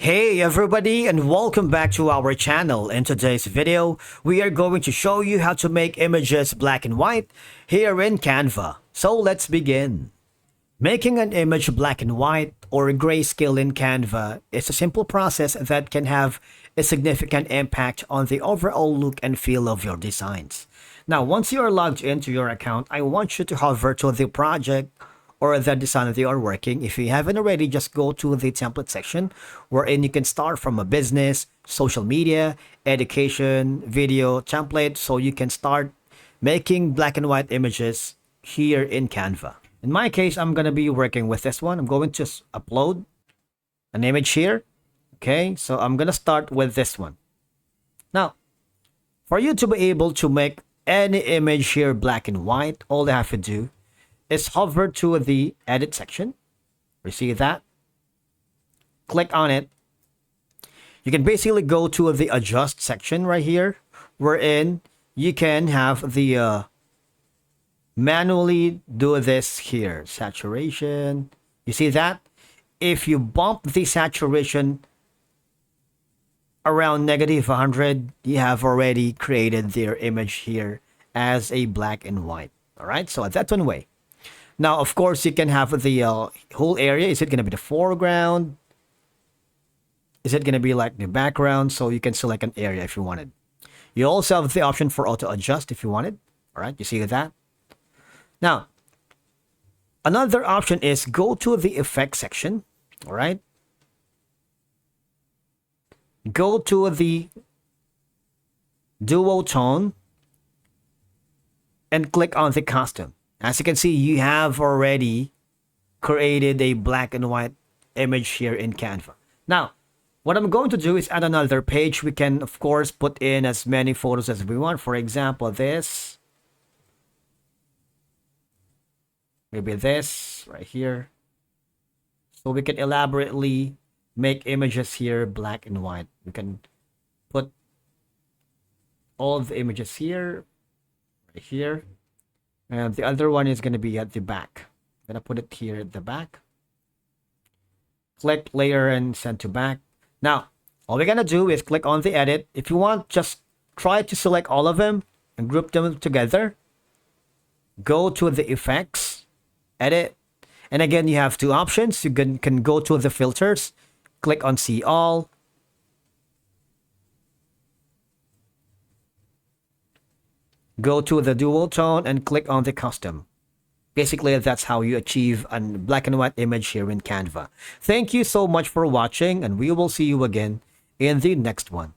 Hey everybody, and welcome back to our channel. In today's video, we are going to show you how to make images black and white here in Canva. So let's begin. Making an image black and white or grayscale in Canva is a simple process that can have a significant impact on the overall look and feel of your designs. Now, once you are logged into your account, I want you to hover to the project or the design that you are working. If you haven't already, just go to the template section wherein you can start from a business, social media, education, video template, so you can start making black and white images here in Canva. In my case, I'm going to be working with this one. I'm going to upload an image here. Okay, so I'm going to start with this one. Now, for you to be able to make any image here black and white, all you have to do is hover to the edit section. You see that? Click on it. You can basically go to the adjust section right here, wherein you can have the manually do this here. Saturation. You see that? If you bump the saturation around -100, you have already created their image here as a black and white. All right, so that's one way. Now, of course, you can have the whole area. Is it going to be the foreground? Is it going to be like the background? So you can select an area if you wanted. You also have the option for auto adjust if you wanted. All right, you see that? Now, another option is go to the effects section. All right. Go to the duotone and click on the custom. As you can see, you have already created a black and white image here in Canva. Now, what I'm going to do is add another page. We can, of course, put in as many photos as we want. For example, this. Maybe this right here. So we can elaborately make images here black and white. We can put all of the images here, right here. And the other one is going to be at the back. I'm going to put it here at the back. Click layer and send to back. Now, all we're going to do is click on the edit. If you want, just try to select all of them and group them together. Go to the effects, edit. And again, you have two options. You can go to the filters, click on see all. Go to the duotone and click on the custom. Basically, that's how you achieve a black and white image here in Canva. Thank you so much for watching, and we will see you again in the next one.